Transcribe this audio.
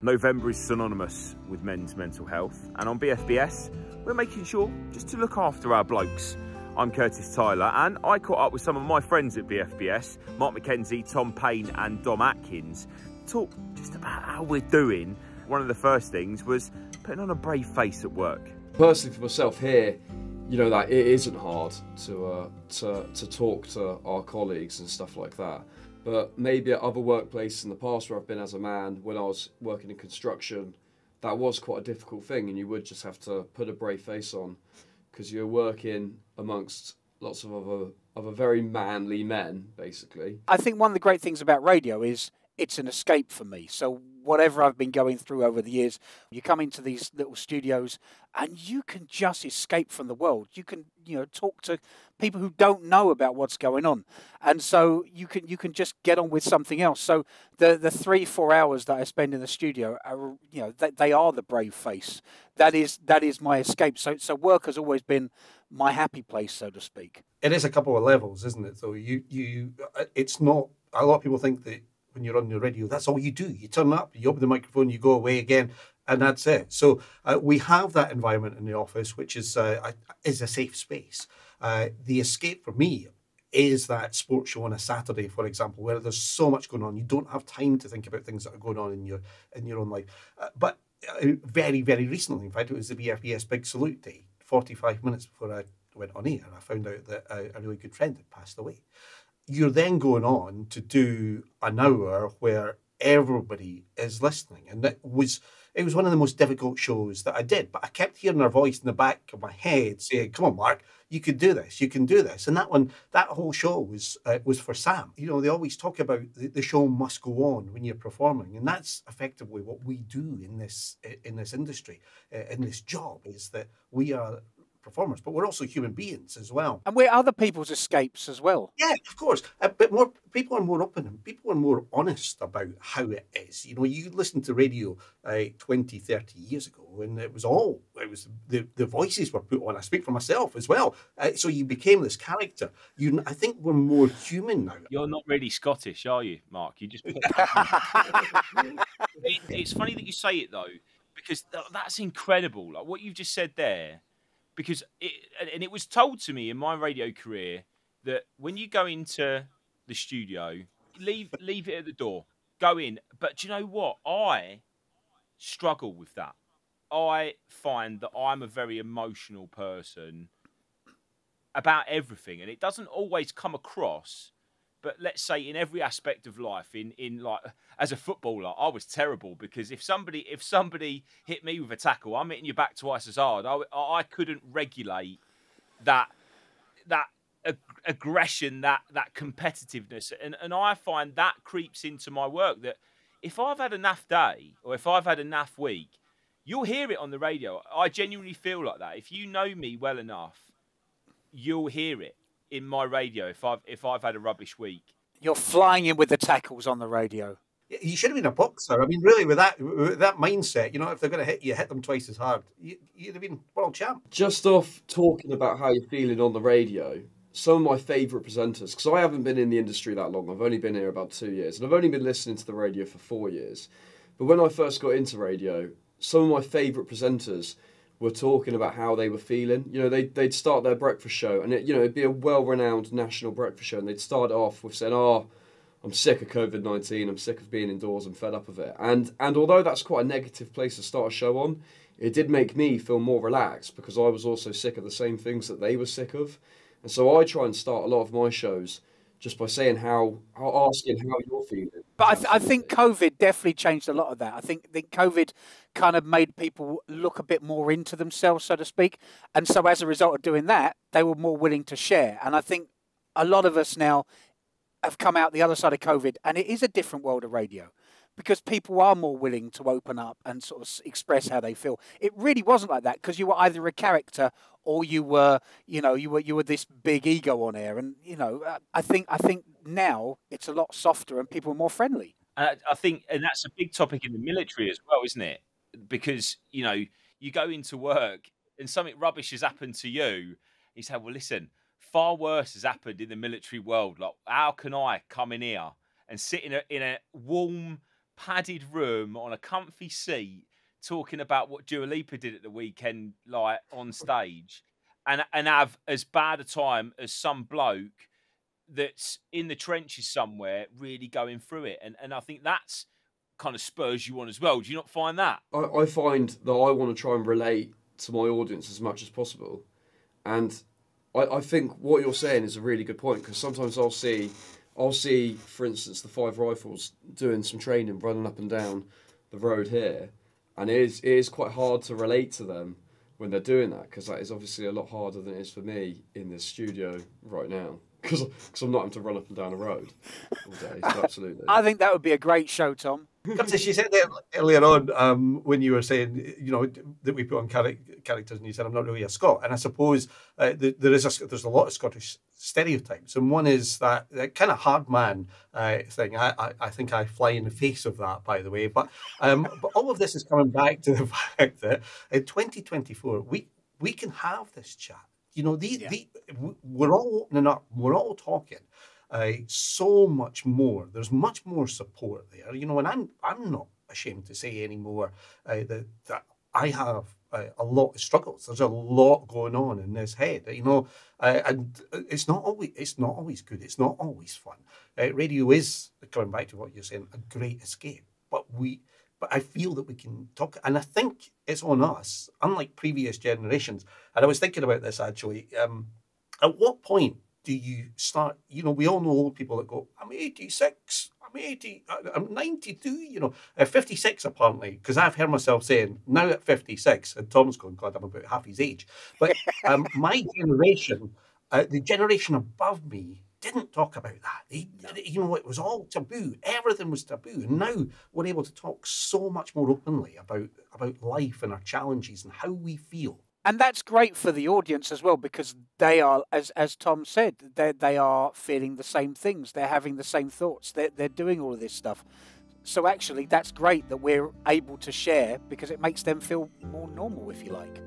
November is synonymous with men's mental health, and on BFBS, we're making sure just to look after our blokes. I'm Curtis Tyler, and I caught up with some of my friends at BFBS, Mark McKenzie, Tom Paine and Dom Atkins, to talk just about how we're doing. One of the first things was putting on a brave face at work. Personally for myself here, you know, that it isn't hard to talk to our colleagues and stuff like that. But maybe at other workplaces in the past where I've been as a man, when I was working in construction, that was quite a difficult thing, and you would just have to put a brave face on because you're working amongst lots of other very manly men, basically. I think one of the great things about radio is it's an escape for me. So whatever I've been going through over the years, you come into these little studios and you can just escape from the world. You can, talk to people who don't know about what's going on. And so you can just get on with something else. So the 3-4 hours that I spend in the studio are, they are the brave face. That is my escape. So work has always been my happy place, so to speak. It is a couple of levels, isn't it? Though it's not. A lot of people think that when you're on the radio, that's all you do. You turn up, you open the microphone, you go away again, and that's it. So we have that environment in the office, which is a safe space. The escape for me is that sports show on a Saturday, for example, where there's so much going on. You don't have time to think about things that are going on in your own life. But very, very recently, in fact, it was the BFBS Big Salute Day. 45 minutes before I went on air, I found out that a really good friend had passed away. You're then going on to do an hour where everybody is listening. And it was one of the most difficult shows that I did. But I kept hearing her voice in the back of my head saying, come on, Mark, you can do this, you can do this. And that whole show was for Sam. They always talk about the show must go on when you're performing. And that's effectively what we do in this industry, in this job, is that we are performers, but we're also human beings as well. And we're other people's escapes as well. Yeah, of course. But more people are more open and people are more honest about how it is. You listen to radio 20, 30 years ago, and it was the voices were put on. I speak for myself as well. So you became this character. I think we're more human now. You're not really Scottish, are you, Mark? You just put It's funny that you say it, though, because that's incredible. Like what you've just said there. Because it was told to me in my radio career that when you go into the studio, leave it at the door, go in. But do you know what? I struggle with that. I find that I'm a very emotional person about everything, and it doesn't always come across. But let's say in every aspect of life, in like as a footballer, I was terrible because if somebody hit me with a tackle, I'm hitting you back twice as hard. I couldn't regulate that aggression, that competitiveness, and I find that creeps into my work. That if I've had a naff day or if I've had a naff week, you'll hear it on the radio. I genuinely feel like that. If you know me well enough, you'll hear it in my radio if I've had a rubbish week. You're flying in with the tackles on the radio. You should have been a boxer. I mean, really, with that mindset, if they're going to hit you, hit them twice as hard. You'd have been world champ. Just off talking about how you're feeling on the radio, some of my favourite presenters, because I haven't been in the industry that long. I've only been here about 2 years, and I've only been listening to the radio for 4 years. But when I first got into radio, some of my favourite presenters were talking about how they were feeling. They'd start their breakfast show, and it'd be a well-renowned national breakfast show, and they'd start off with saying, I'm sick of COVID-19, I'm sick of being indoors, I'm fed up of it. And although that's quite a negative place to start a show on, it did make me feel more relaxed because I was also sick of the same things that they were sick of. And so I try and start a lot of my shows just by saying asking how you're feeling. But I think COVID definitely changed a lot of that. I think COVID kind of made people look a bit more into themselves, so to speak. And so as a result of doing that, they were more willing to share. And I think a lot of us now have come out the other side of COVID, and it is a different world of radio because people are more willing to open up and sort of express how they feel. It really wasn't like that because you were either a character or you were this big ego on air. And, I think now it's a lot softer and people are more friendly. And I think, and that's a big topic in the military as well, isn't it? Because, you go into work and something rubbish has happened to you. You say, well, listen, far worse has happened in the military world. Like, how can I come in here and sit in a warm, padded room on a comfy seat talking about what Dua Lipa did at the weekend, like on stage, and have as bad a time as some bloke that's in the trenches somewhere really going through it. And I think that's kind of spurs you on as well. Do you not find that? I find that I want to try and relate to my audience as much as possible. And I think what you're saying is a really good point, because sometimes I'll see, for instance, the Five Rifles doing some training, running up and down the road here. And it is quite hard to relate to them when they're doing that, because that is obviously a lot harder than it is for me in this studio right now, because I'm not having to run up and down a road all day. So absolutely. I think that would be a great show, Tom. Curtis, you said that earlier on when you were saying, that we put on characters, and you said I'm not really a Scot, and I suppose there's a lot of Scottish stereotypes, and one is that kind of hard man thing. I think I fly in the face of that, by the way. But all of this is coming back to the fact that in 2024 we can have this chat. We're all opening up. We're all talking. So much more. There's much more support there, and I'm not ashamed to say anymore that I have a lot of struggles. There's a lot going on in this head, and it's not always good. It's not always fun. Radio is, coming back to what you're saying, a great escape. But I feel that we can talk, and I think it's on us, unlike previous generations. And I was thinking about this actually. At what point do you start, we all know old people that go, I'm 86, I'm 80, I'm 92, 56 apparently, because I've heard myself saying, now at 56, and Tom's going, God, I'm about half his age. But my generation, the generation above me, didn't talk about that. It was all taboo. Everything was taboo. And now we're able to talk so much more openly about life and our challenges and how we feel. And that's great for the audience as well, because they are, as Tom said, they are feeling the same things. They're having the same thoughts. They're doing all of this stuff. So actually, that's great that we're able to share, because it makes them feel more normal, if you like.